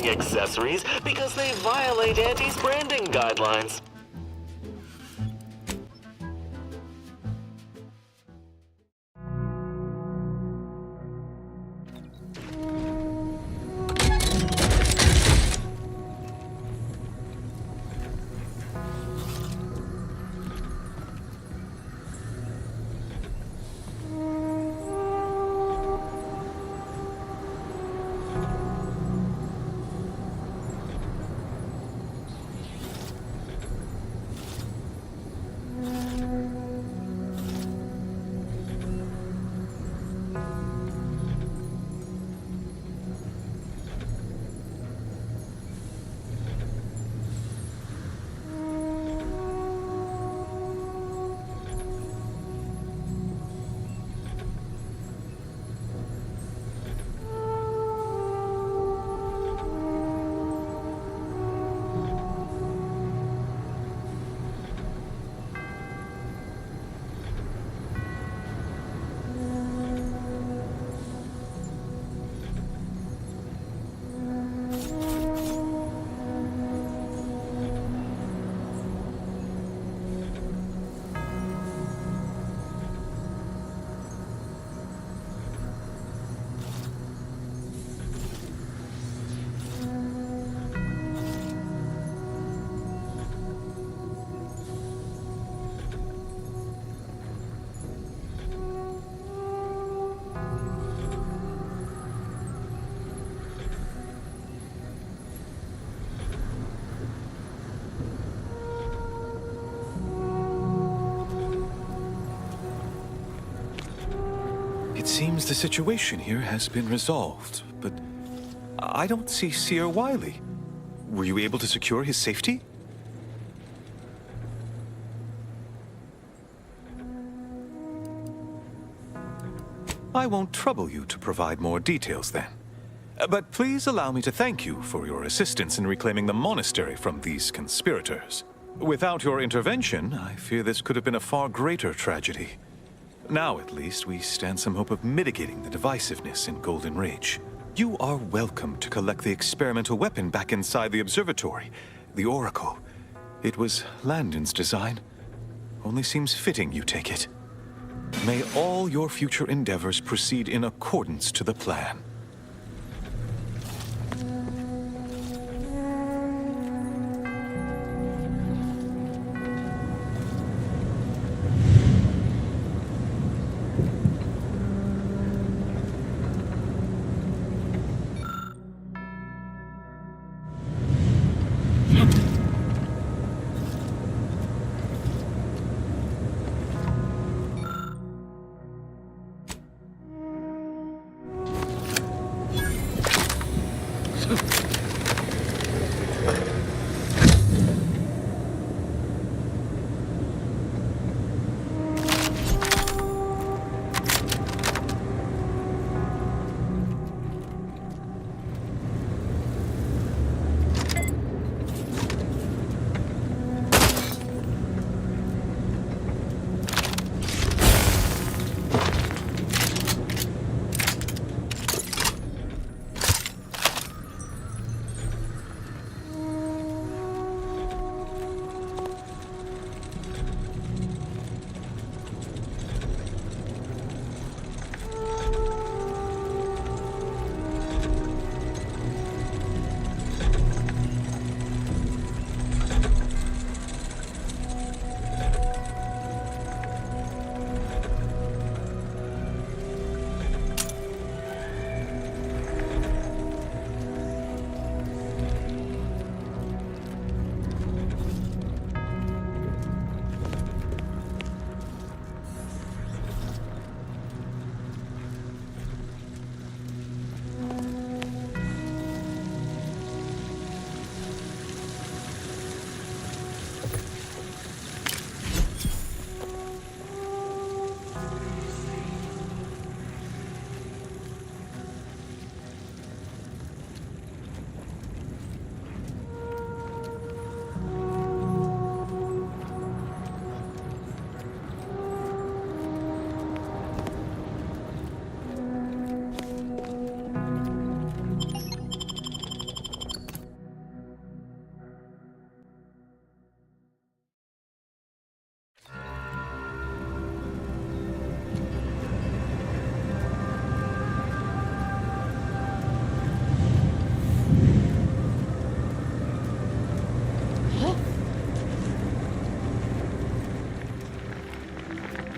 selling accessories because they violate Auntie's branding guidelines. It seems the situation here has been resolved, but I don't see Seer Wiley. Were you able to secure his safety? I won't trouble you to provide more details then. But please allow me to thank you for your assistance in reclaiming the monastery from these conspirators. Without your intervention, I fear this could have been a far greater tragedy. Now, at least, we stand some hope of mitigating the divisiveness in Golden Ridge. You are welcome to collect the experimental weapon back inside the observatory, the Oracle. It was Landon's design. Only seems fitting you take it. May all your future endeavors proceed in accordance to the plan.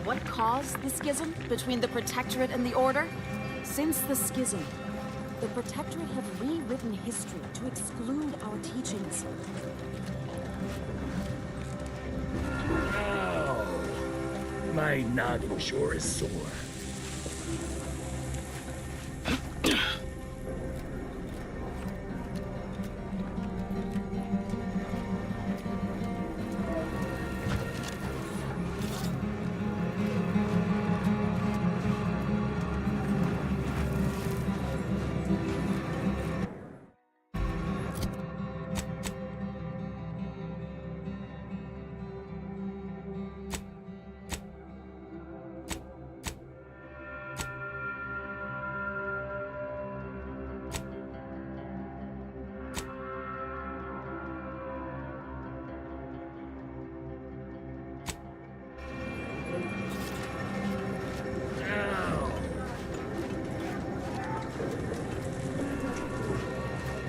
what caused the schism between the Protectorate and the Order? Since the schism, the Protectorate have rewritten history to exclude our teachings. Oh, my noggin sure is sore.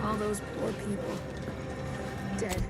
All those poor people. Dead.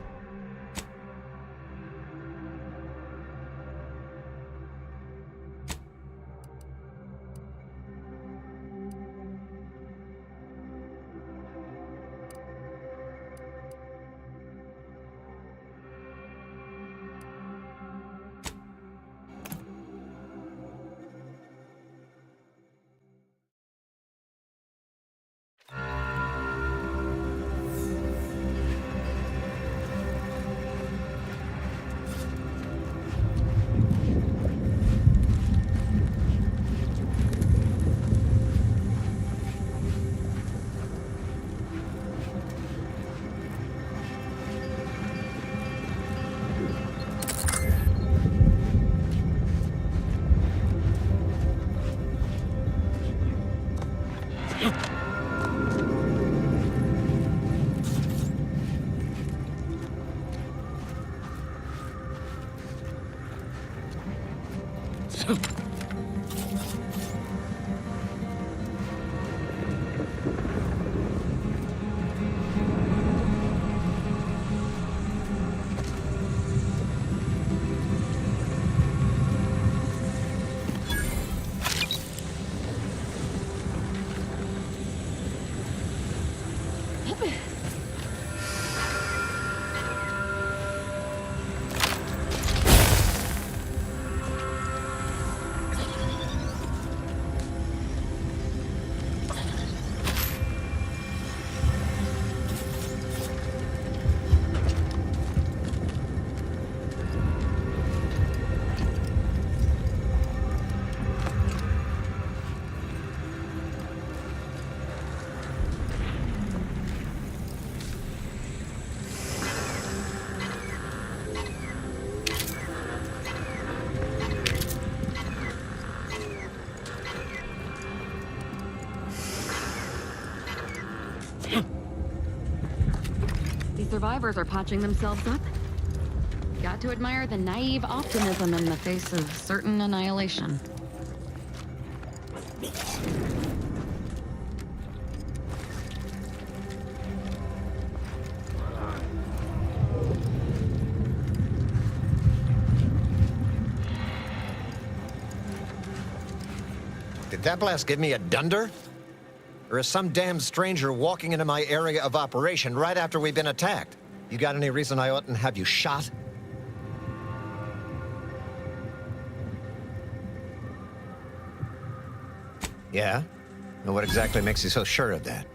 These survivors are patching themselves up. Got to admire the naive optimism in the face of certain annihilation. Did that blast give me a dunder? Or is some damn stranger walking into my area of operation right after we've been attacked? You got any reason I oughtn't have you shot? Yeah? And what exactly makes you so sure of that?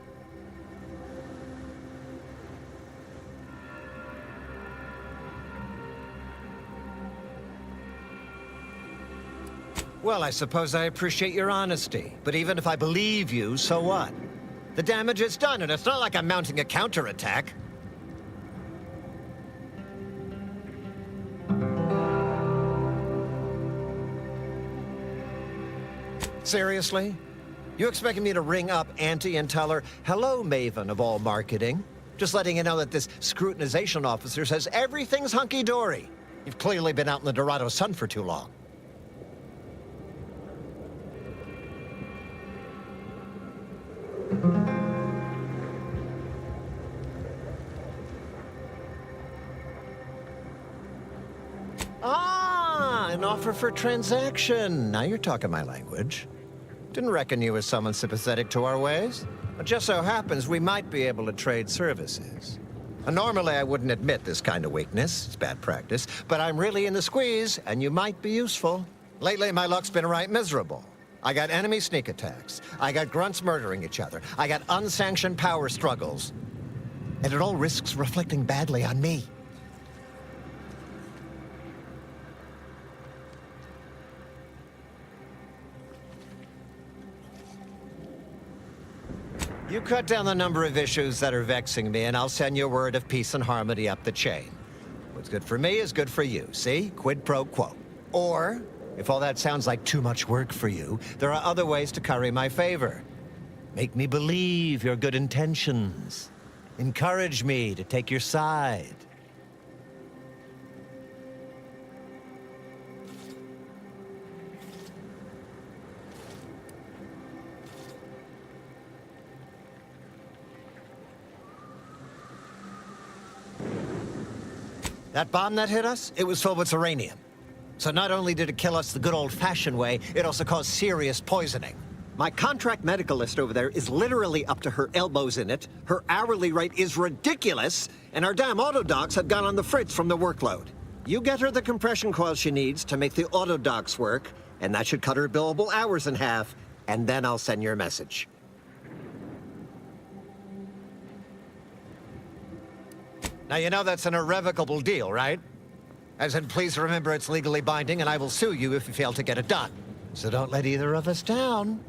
Well, I suppose I appreciate your honesty. But even if I believe you, so what? The damage is done, and it's not like I'm mounting a counterattack. Seriously? You expecting me to ring up Auntie and tell her, "Hello, Maven of all marketing. Just letting you know that this scrutinization officer says everything's hunky-dory. You've clearly been out in the Dorado sun for too long." an offer for transaction. Now you're talking my language. Didn't reckon you as someone sympathetic to our ways. It just so happens we might be able to trade services. Normally, I wouldn't admit this kind of weakness. It's bad practice. But I'm really in the squeeze, and you might be useful. Lately, my luck's been right miserable. I got enemy sneak attacks. I got grunts murdering each other. I got unsanctioned power struggles. And it all risks reflecting badly on me. You cut down the number of issues that are vexing me, and I'll send you word of peace and harmony up the chain. What's good for me is good for you, see? Quid pro quo. Or, if all that sounds like too much work for you, there are other ways to curry my favor. Make me believe your good intentions. Encourage me to take your side. That bomb that hit us, it was filled with uranium. So not only did it kill us the good old-fashioned way, it also caused serious poisoning. My contract medicalist over there is literally up to her elbows in it, her hourly rate is ridiculous, and our damn autodocs have gone on the fritz from the workload. You get her the compression coil she needs to make the autodocs work, and that should cut her billable hours in half, and then I'll send your message. Now, you know that's an irrevocable deal, right? As in, please remember it's legally binding, and I will sue you if you fail to get it done. So don't let either of us down.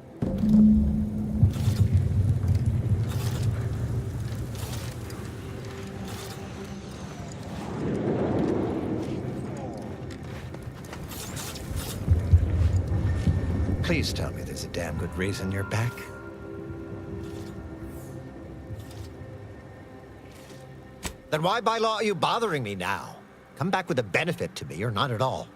Please tell me there's a damn good reason you're back. Then why by law are you bothering me now? Come back with a benefit to me, or not at all.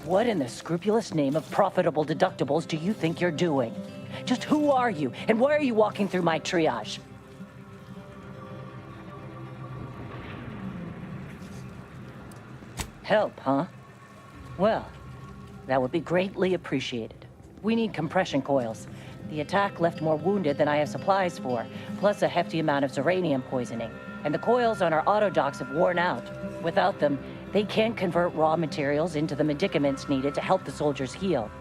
What in the scrupulous name of profitable deductibles do you think you're doing? Just who are you, and why are you walking through my triage? Help, huh? Well, that would be greatly appreciated. We need compression coils. The attack left more wounded than I have supplies for, plus a hefty amount of uranium poisoning. And the coils on our autodocs have worn out. Without them, they can't convert raw materials into the medicaments needed to help the soldiers heal.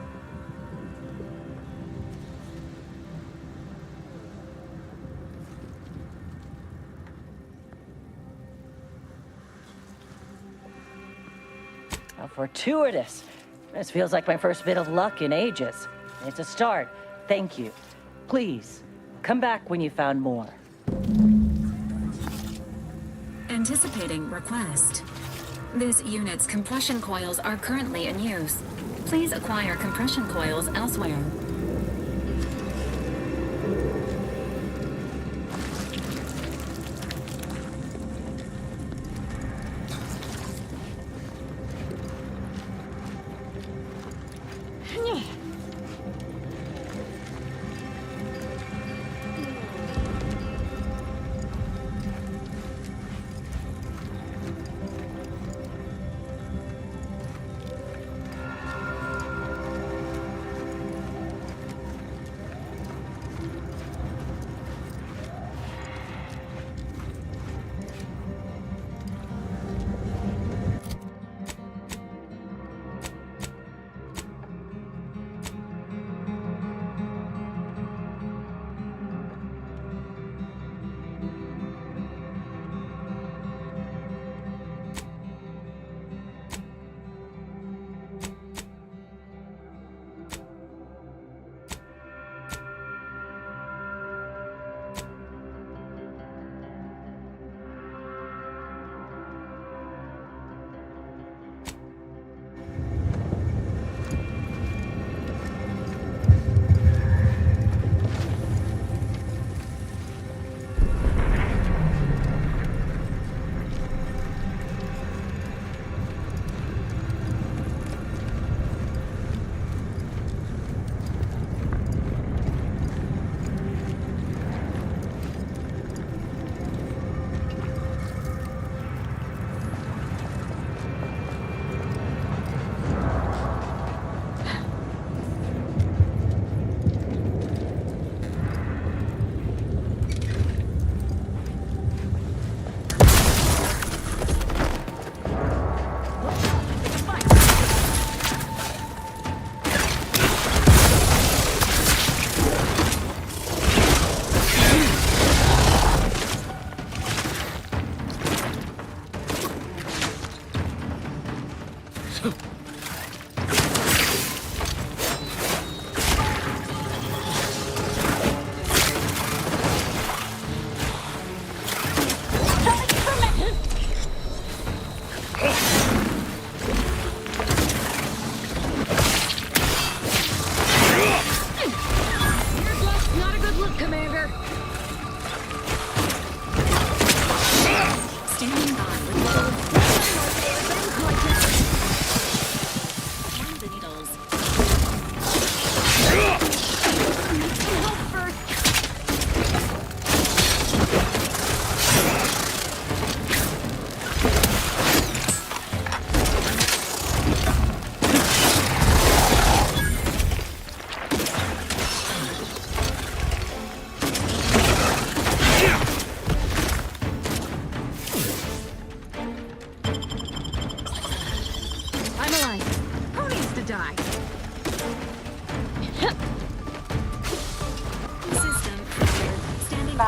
How fortuitous. This feels like my first bit of luck in ages. It's a start. Thank you. Please, come back when you found more. Anticipating request. This unit's compression coils are currently in use. Please acquire compression coils elsewhere.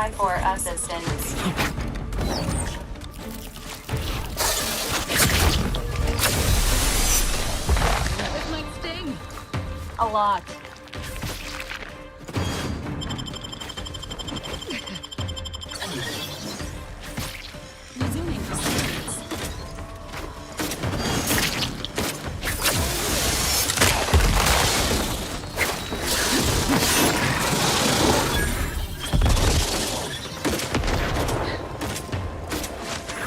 Standby for assistance. This might sting. A lot. Resuming proceedings.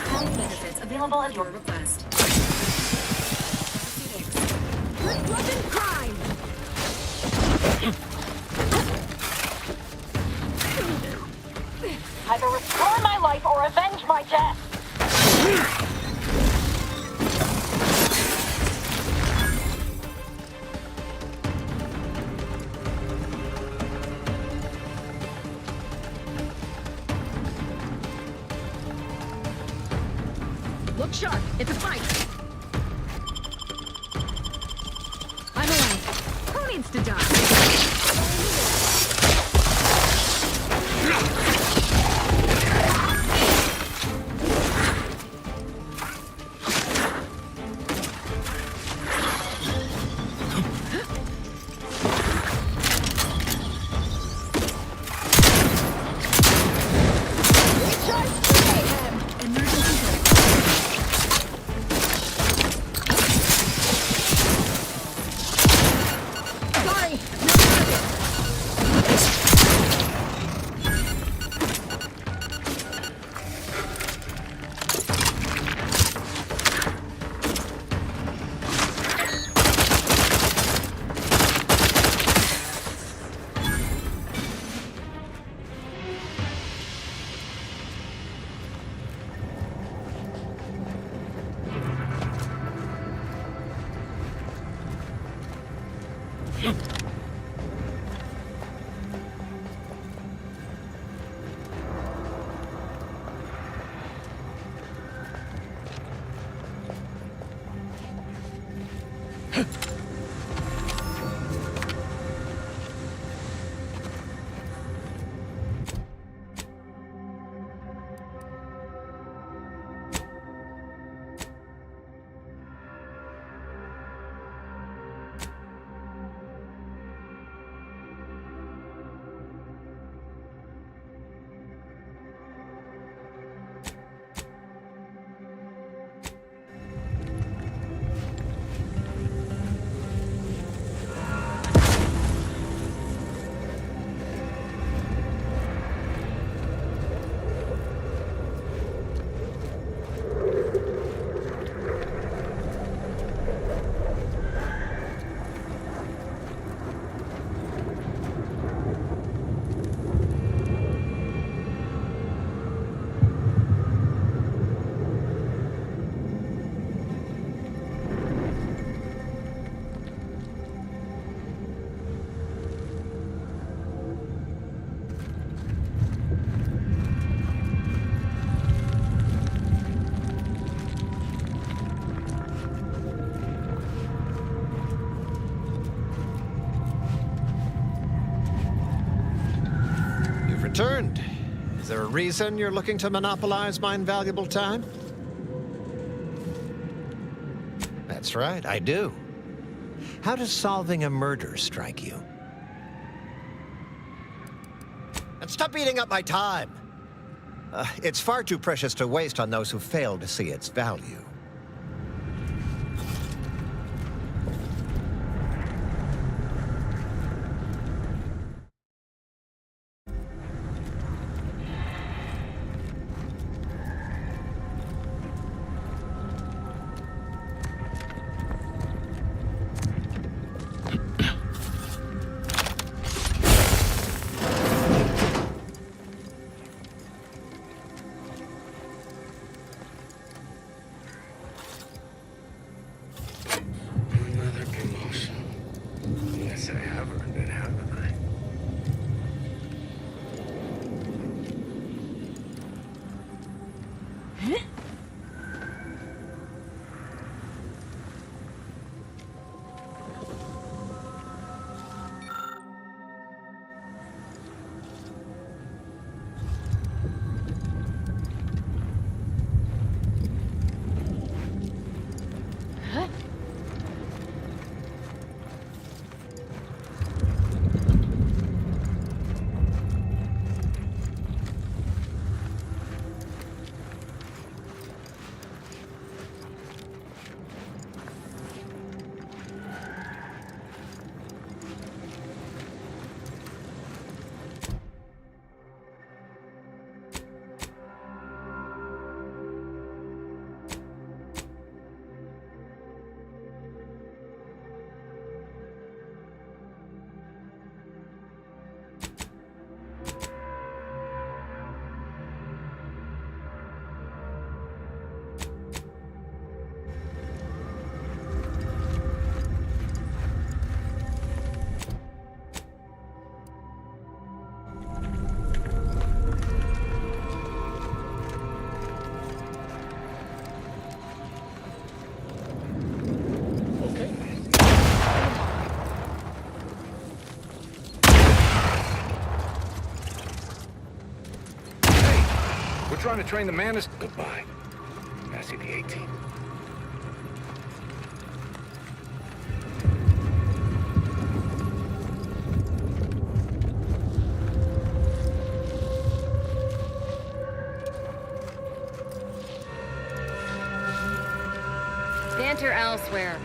Health benefits available at your request. Either restore my life or avenge my death! Look sharp. It's a fight. I'm away. Who needs to die? Returned. Is there a reason you're looking to monopolize my invaluable time? That's right, I do. How does solving a murder strike you? And stop eating up my time! It's far too precious to waste on those who fail to see its value. trying to train the Mantis. Goodbye. Gotta see the 18. Banter elsewhere.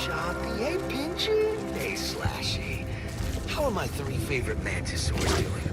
Choppy, hey Pinchy, hey Slashy. How are my 3 favorite Mantisaurs doing?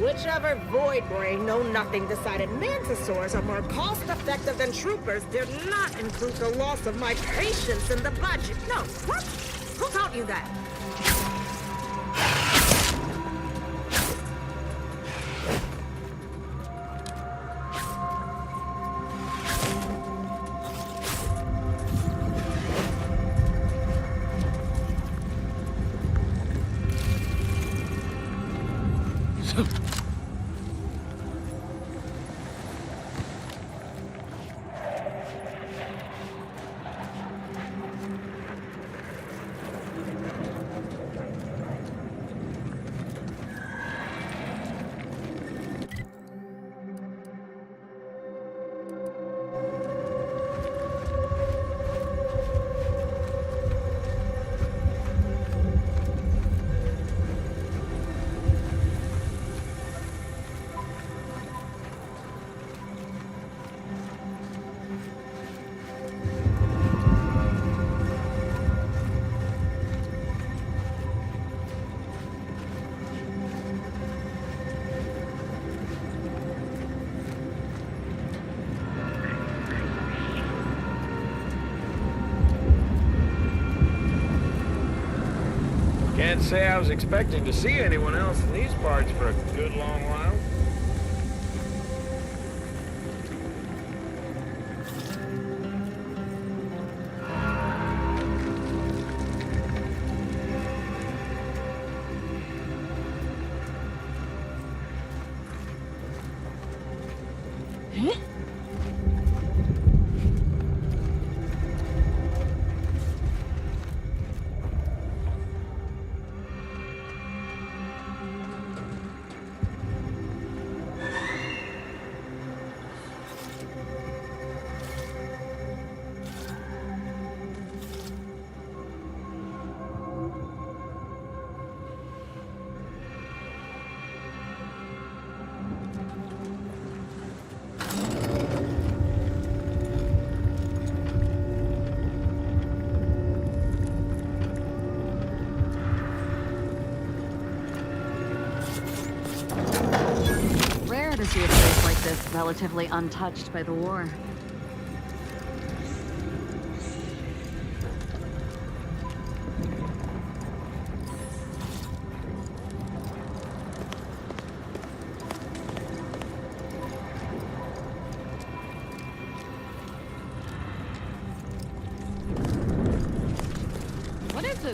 Whichever void brain know-nothing decided Mantisaurs are more cost-effective than troopers did not include the loss of my patience in the budget. No, what? Who taught you that? Can't say I was expecting to see anyone else in these parts for a good long while. To see a place like this relatively untouched by the war.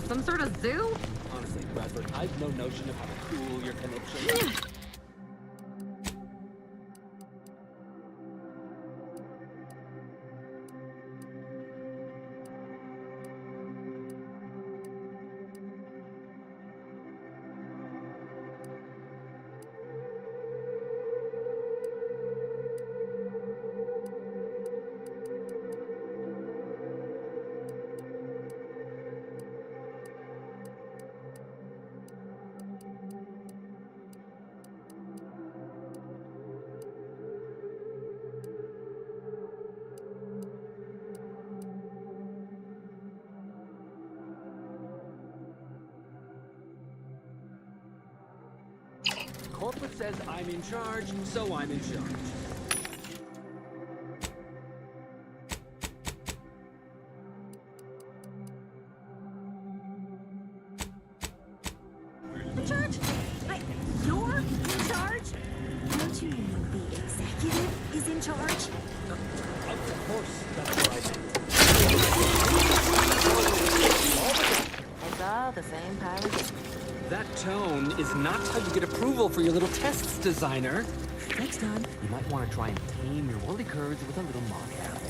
Some sort of zoo? Honestly, Bradford, I've no notion of how to cool your conniption. Corporate says I'm in charge, so I'm in charge. In charge? You're in charge? Don't you mean the executive is in charge? Of course, that's what I meant. It's all the same pilot. That tone is not how you get approval for your little tests, designer. Next time. You might want to try and tame your woolly curds with a little mock apple.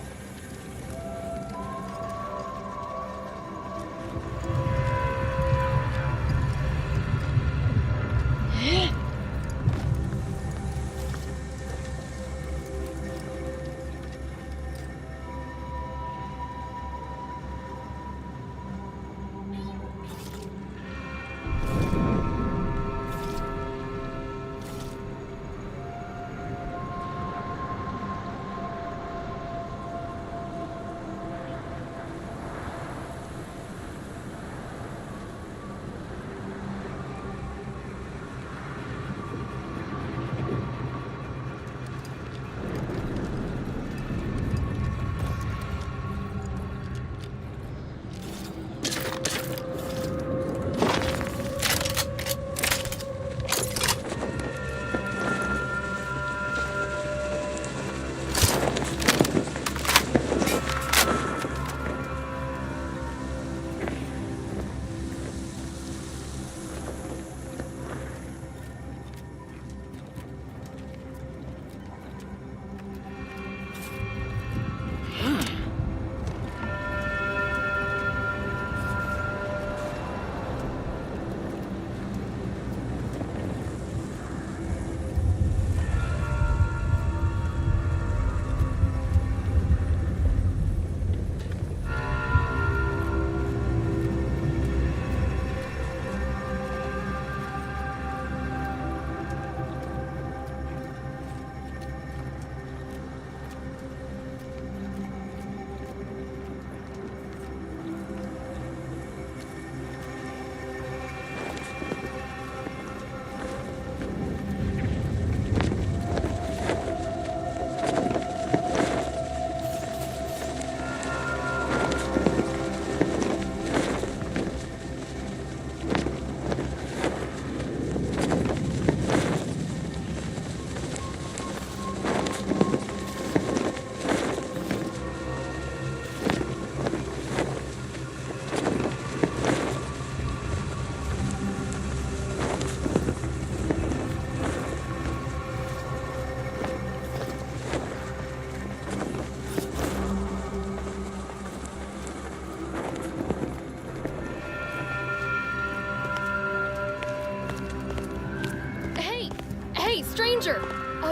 Stranger!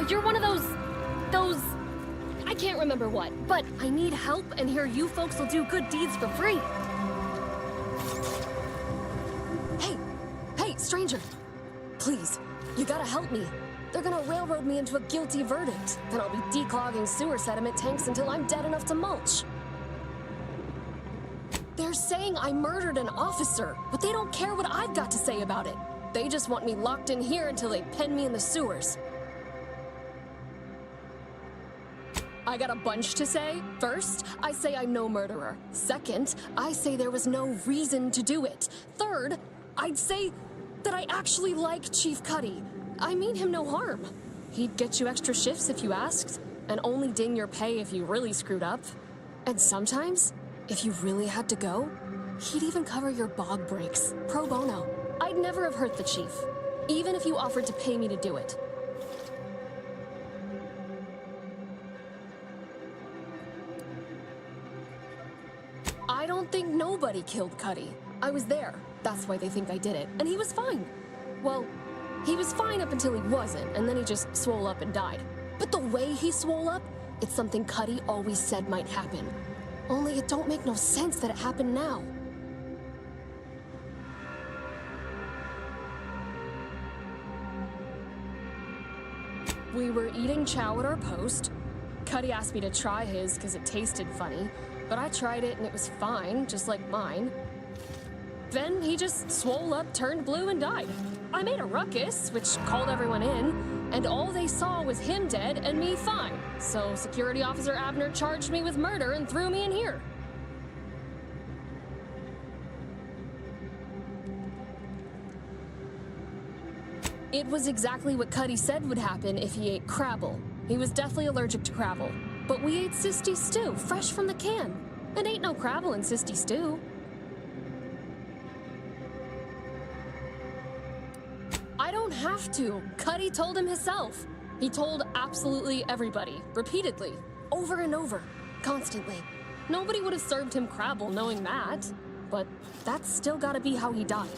You're one of those... I can't remember what, but I need help, and here you folks will do good deeds for free. Hey, stranger! Please, you gotta help me. They're gonna railroad me into a guilty verdict. Then I'll be declogging sewer sediment tanks until I'm dead enough to mulch. They're saying I murdered an officer, but they don't care what I've got to say about it. They just want me locked in here until they pen me in the sewers. I got a bunch to say. First, I say I'm no murderer. Second, I say there was no reason to do it. Third, I'd say that I actually like Chief Cuddy. I mean him no harm. He'd get you extra shifts if you asked, and only ding your pay if you really screwed up. And sometimes, if you really had to go, He'd even cover your bog breaks, pro bono. I'd never have hurt the chief, even if you offered to pay me to do it. I don't think nobody killed Cuddy. I was there. That's why they think I did it. And he was fine. Well, he was fine up until he wasn't, and then he just swole up and died. But the way he swole up, it's something Cuddy always said might happen. Only it don't make no sense that it happened now. We were eating chow at our post. Cuddy asked me to try his because it tasted funny, but I tried it and it was fine, just like mine. Then he just swole up, turned blue, and died. I made a ruckus, which called everyone in, and all they saw was him dead and me fine. So Security Officer Abner charged me with murder and threw me in here. It was exactly what Cuddy said would happen if he ate Crabble. He was deathly allergic to Crabble. But we ate Sisty stew, fresh from the can. And ain't no Crabble in Sisty stew. I don't have to. Cuddy told him himself. He told absolutely everybody, repeatedly, over and over, constantly. Nobody would have served him Crabble knowing that. But that's still gotta be how he died.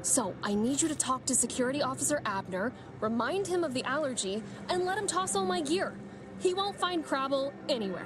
So, I need you to talk to Security Officer Abner, remind him of the allergy, and let him toss all my gear. He won't find Crabble anywhere.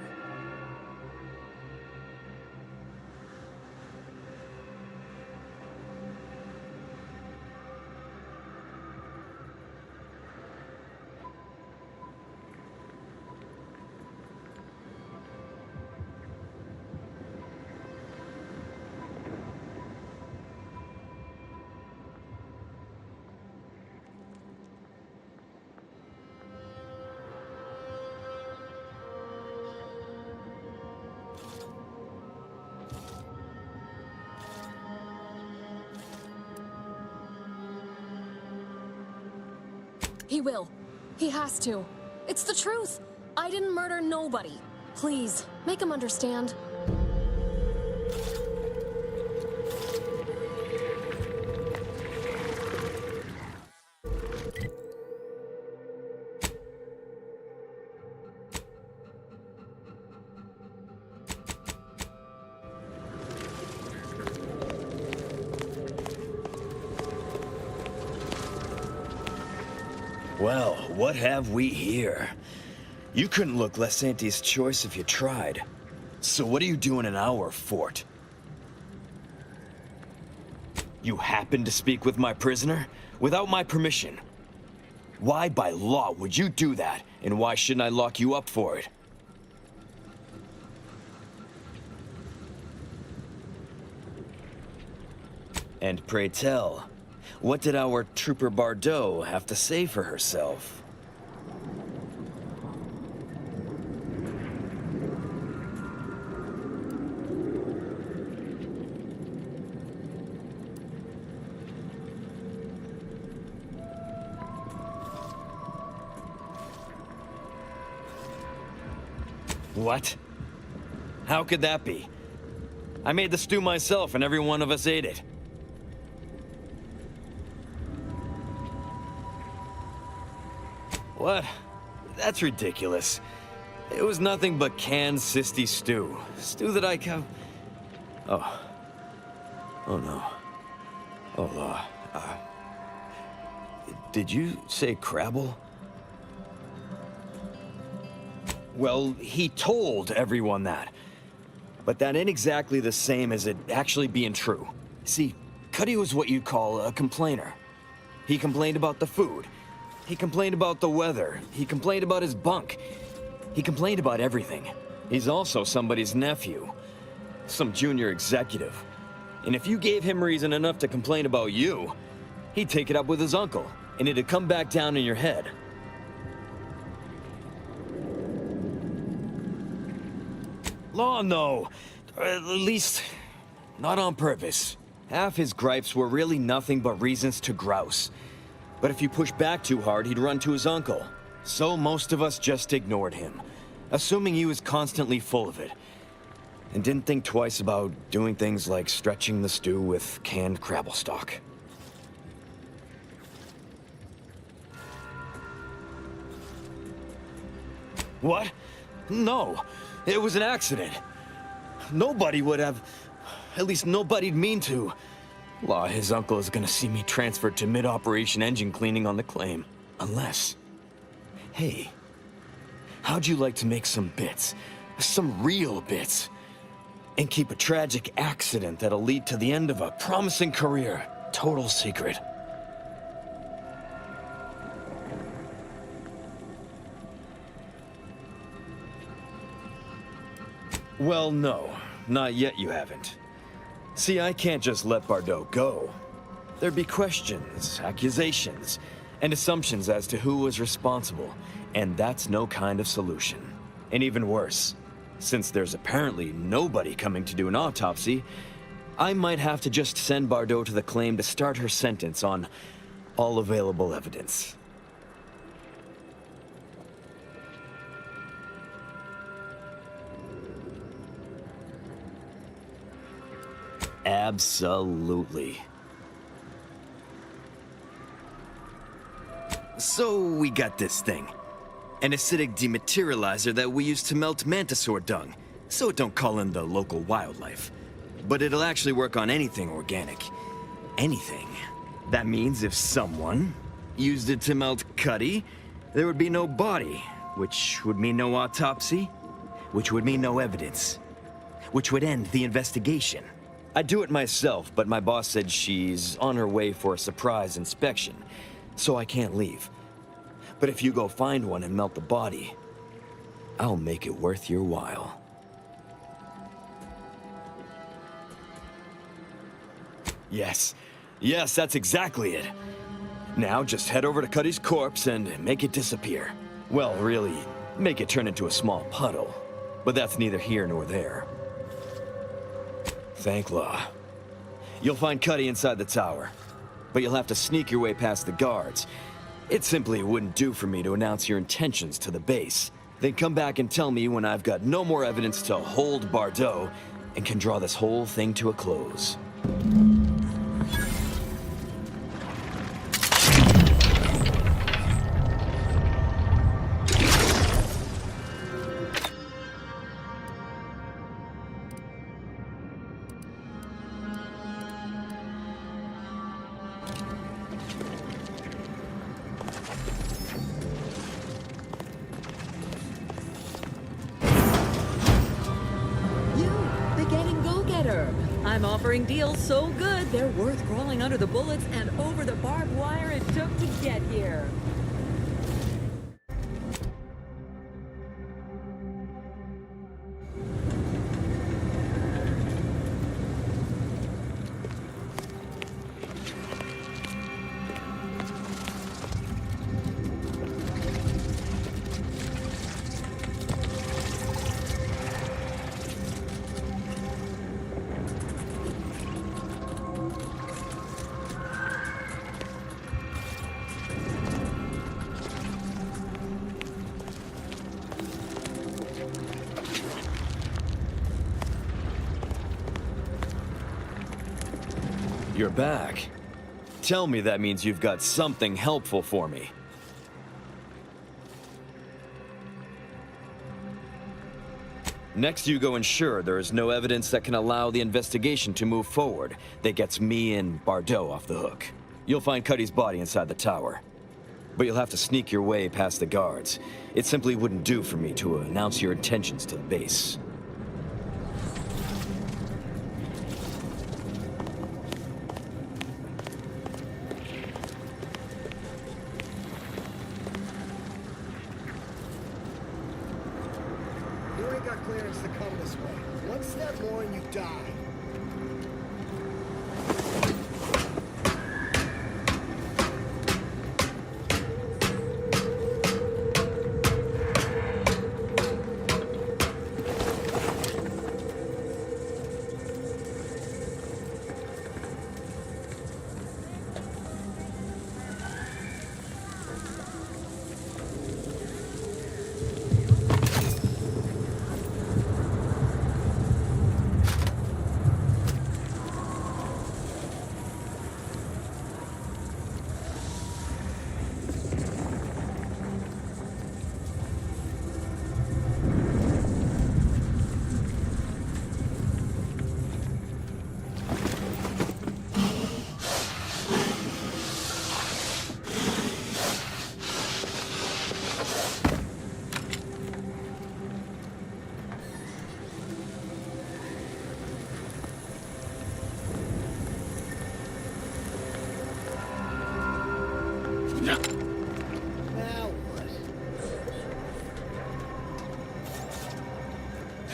He will. He has to. It's the truth. I didn't murder nobody. Please, make him understand. Well, what have we here? You couldn't look less Auntie's choice if you tried. So what are you doing in our fort? You happened to speak with my prisoner? Without my permission? Why by law would you do that? And why shouldn't I lock you up for it? And pray tell, what did our Trooper Bardot have to say for herself? What? How could that be? I made the stew myself and every one of us ate it. What? That's ridiculous. It was nothing but canned Sisty stew. Stew that I Oh. Oh no. Oh, did you say Crabble? Well, he told everyone that. But that ain't exactly the same as it actually being true. See, Cuddy was what you'd call a complainer. He complained about the food. He complained about the weather. He complained about his bunk. He complained about everything. He's also somebody's nephew. Some junior executive. And if you gave him reason enough to complain about you, he'd take it up with his uncle, and it'd come back down in your head. Law, no. Or at least, not on purpose. Half his gripes were really nothing but reasons to grouse. But if you push back too hard, he'd run to his uncle. So most of us just ignored him, assuming he was constantly full of it. and didn't think twice about doing things like stretching the stew with canned crabble stock. What? No, it was an accident. Nobody would have... At least nobody'd mean to. Law, his uncle is gonna see me transferred to mid-operation engine cleaning on the claim. Unless... Hey, how'd you like to make some bits? Some real bits? And keep a tragic accident that'll lead to the end of a promising career. Total secret. Well, no. Not yet you haven't. See, I can't just let Bardot go. There'd be questions, accusations, and assumptions as to who was responsible, and that's no kind of solution. And even worse, since there's apparently nobody coming to do an autopsy, I might have to just send Bardot to the claim to start her sentence on all available evidence. Absolutely. So we got this thing. An acidic dematerializer that we use to melt mantisaur dung, so it don't call in the local wildlife. But it'll actually work on anything organic. Anything. That means if someone used it to melt Cuddy, there would be no body, which would mean no autopsy, which would mean no evidence, which would end the investigation. I'd do it myself, but my boss said she's on her way for a surprise inspection, so I can't leave. But if you go find one and melt the body, I'll make it worth your while. Yes. Yes, that's exactly it. Now just head over to Cuddy's corpse and make it disappear. Well, really, make it turn into a small puddle. But that's neither here nor there. Thank Law. You'll find Cuddy inside the tower, but you'll have to sneak your way past the guards. It simply wouldn't do for me to announce your intentions to the base. Then come back and tell me when I've got no more evidence to hold Bardot and can draw this whole thing to a close. I'm offering deals so good, they're worth crawling under the bullets and over the barbed wire it took to get here. You're back. Tell me that means you've got something helpful for me. Next, you go ensure there is no evidence that can allow the investigation to move forward that gets me and Bardot off the hook. You'll find Cuddy's body inside the tower. But you'll have to sneak your way past the guards. It simply wouldn't do for me to announce your intentions to the base. Clearance to come this way. One step more and you die.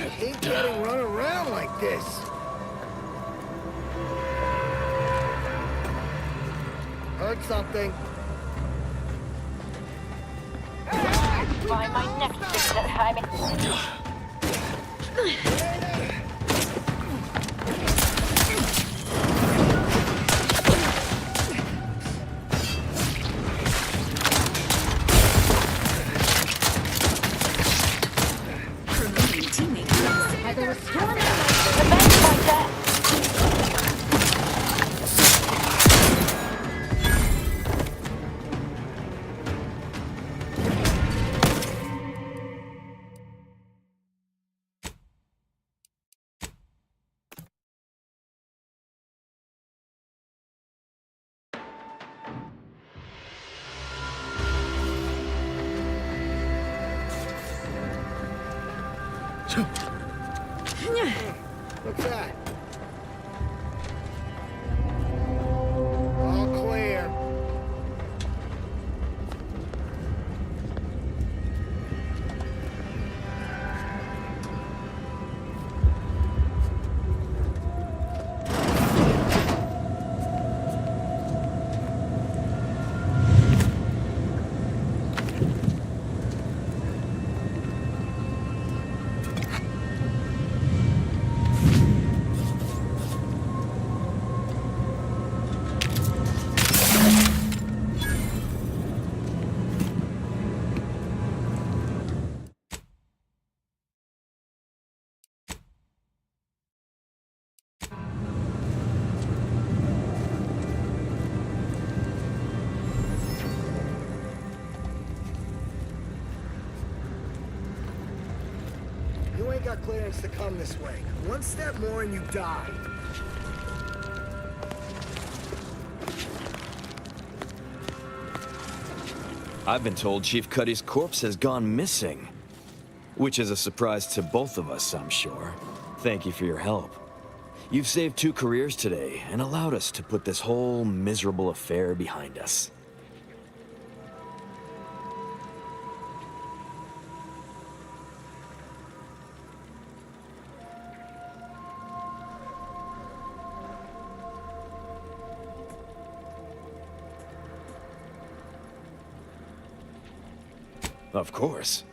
hate getting run around like this. Heard something. Find my next victim. Promoting teammate. By the restoring revenge my death. What's that? All clear. You ain't got clearance to come this way. One step more and you die. I've been told Chief Cuddy's corpse has gone missing. Which is a surprise to both of us, I'm sure. Thank you for your help. You've saved 2 careers today and allowed us to put this whole miserable affair behind us. Of course.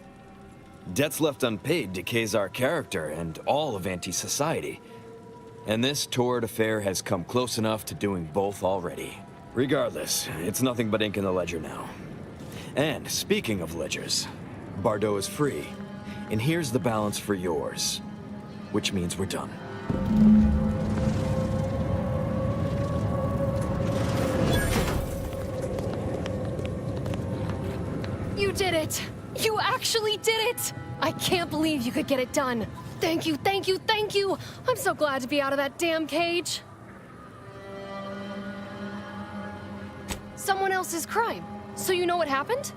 Debts left unpaid decays our character and all of anti-society. And this torrid affair has come close enough to doing both already. Regardless, it's nothing but ink in the ledger now. And speaking of ledgers, Bardot is free. And here's the balance for yours. Which means we're done. You did it! You actually did it! I can't believe you could get it done. Thank you, thank you, thank you! I'm so glad to be out of that damn cage. Someone else's crime. So you know what happened?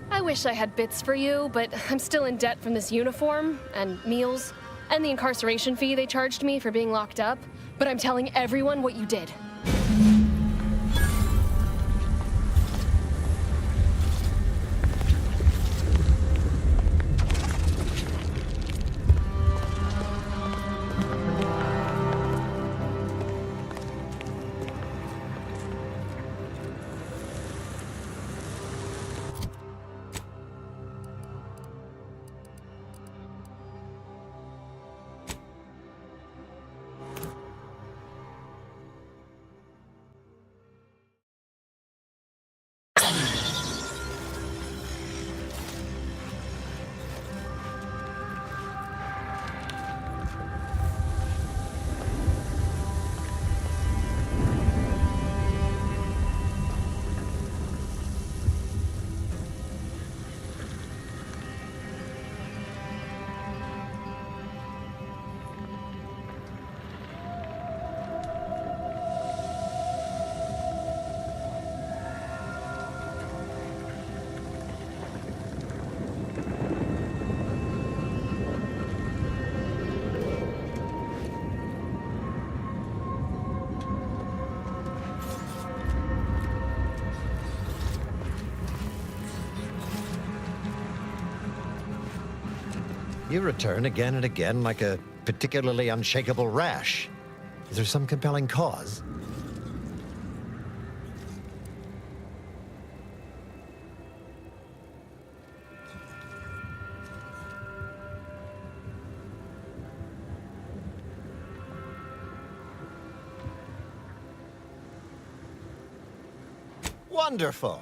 I wish I had bits for you, but I'm still in debt from this uniform, and meals, and the incarceration fee they charged me for being locked up. But I'm telling everyone what you did. You return again and again like a particularly unshakable rash. Is there some compelling cause? Wonderful.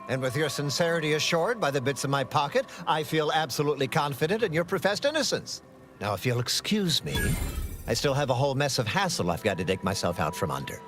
And with your sincerity assured by the bits in my pocket, I feel absolutely confident in your professed innocence. Now, if you'll excuse me, I still have a whole mess of hassle I've got to dig myself out from under.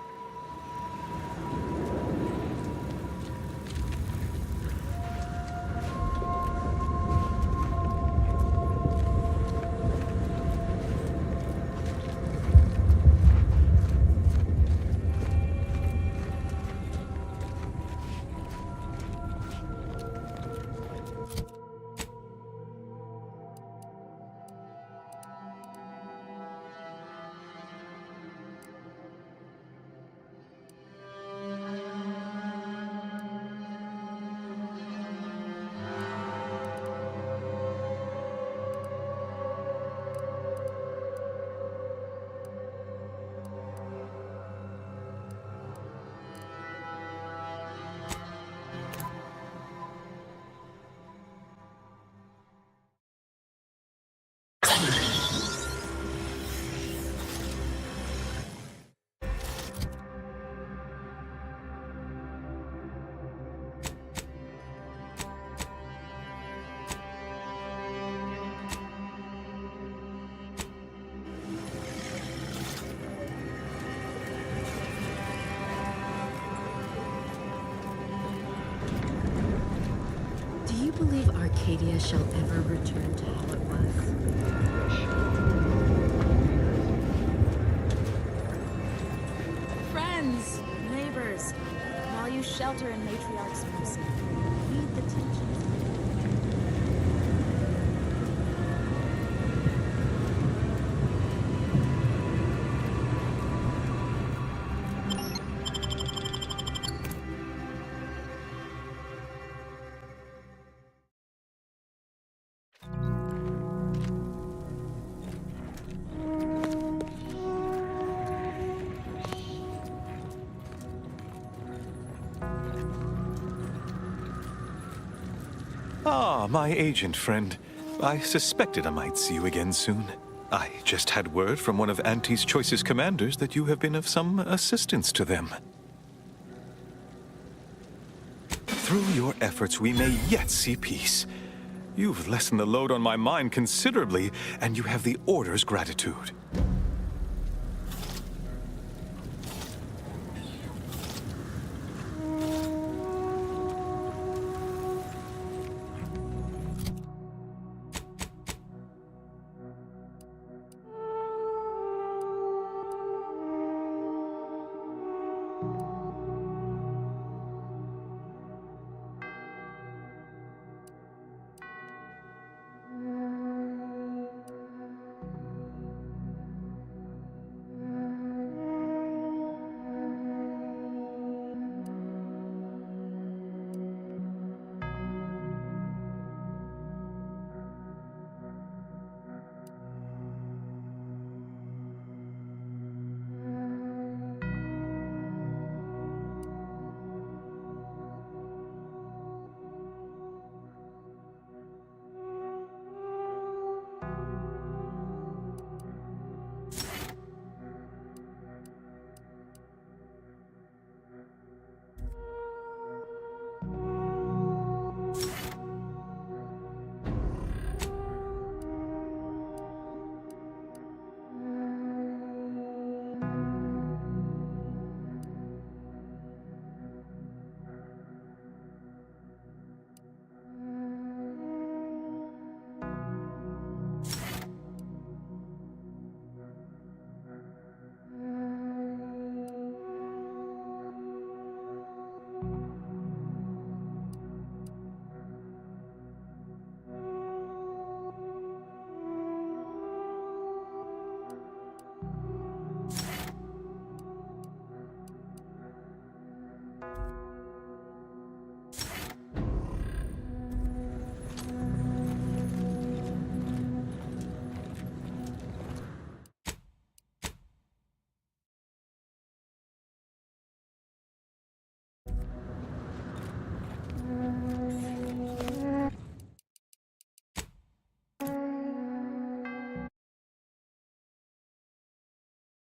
Do you believe Arcadia shall ever return to how it was? Friends, neighbors, while you shelter in Matriarch's mercy, heed the teachings. Ah, my agent friend. I suspected I might see you again soon. I just had word from one of Auntie's choicest commanders that you have been of some assistance to them. Through your efforts, we may yet see peace. You've lessened the load on my mind considerably, and you have the Order's gratitude.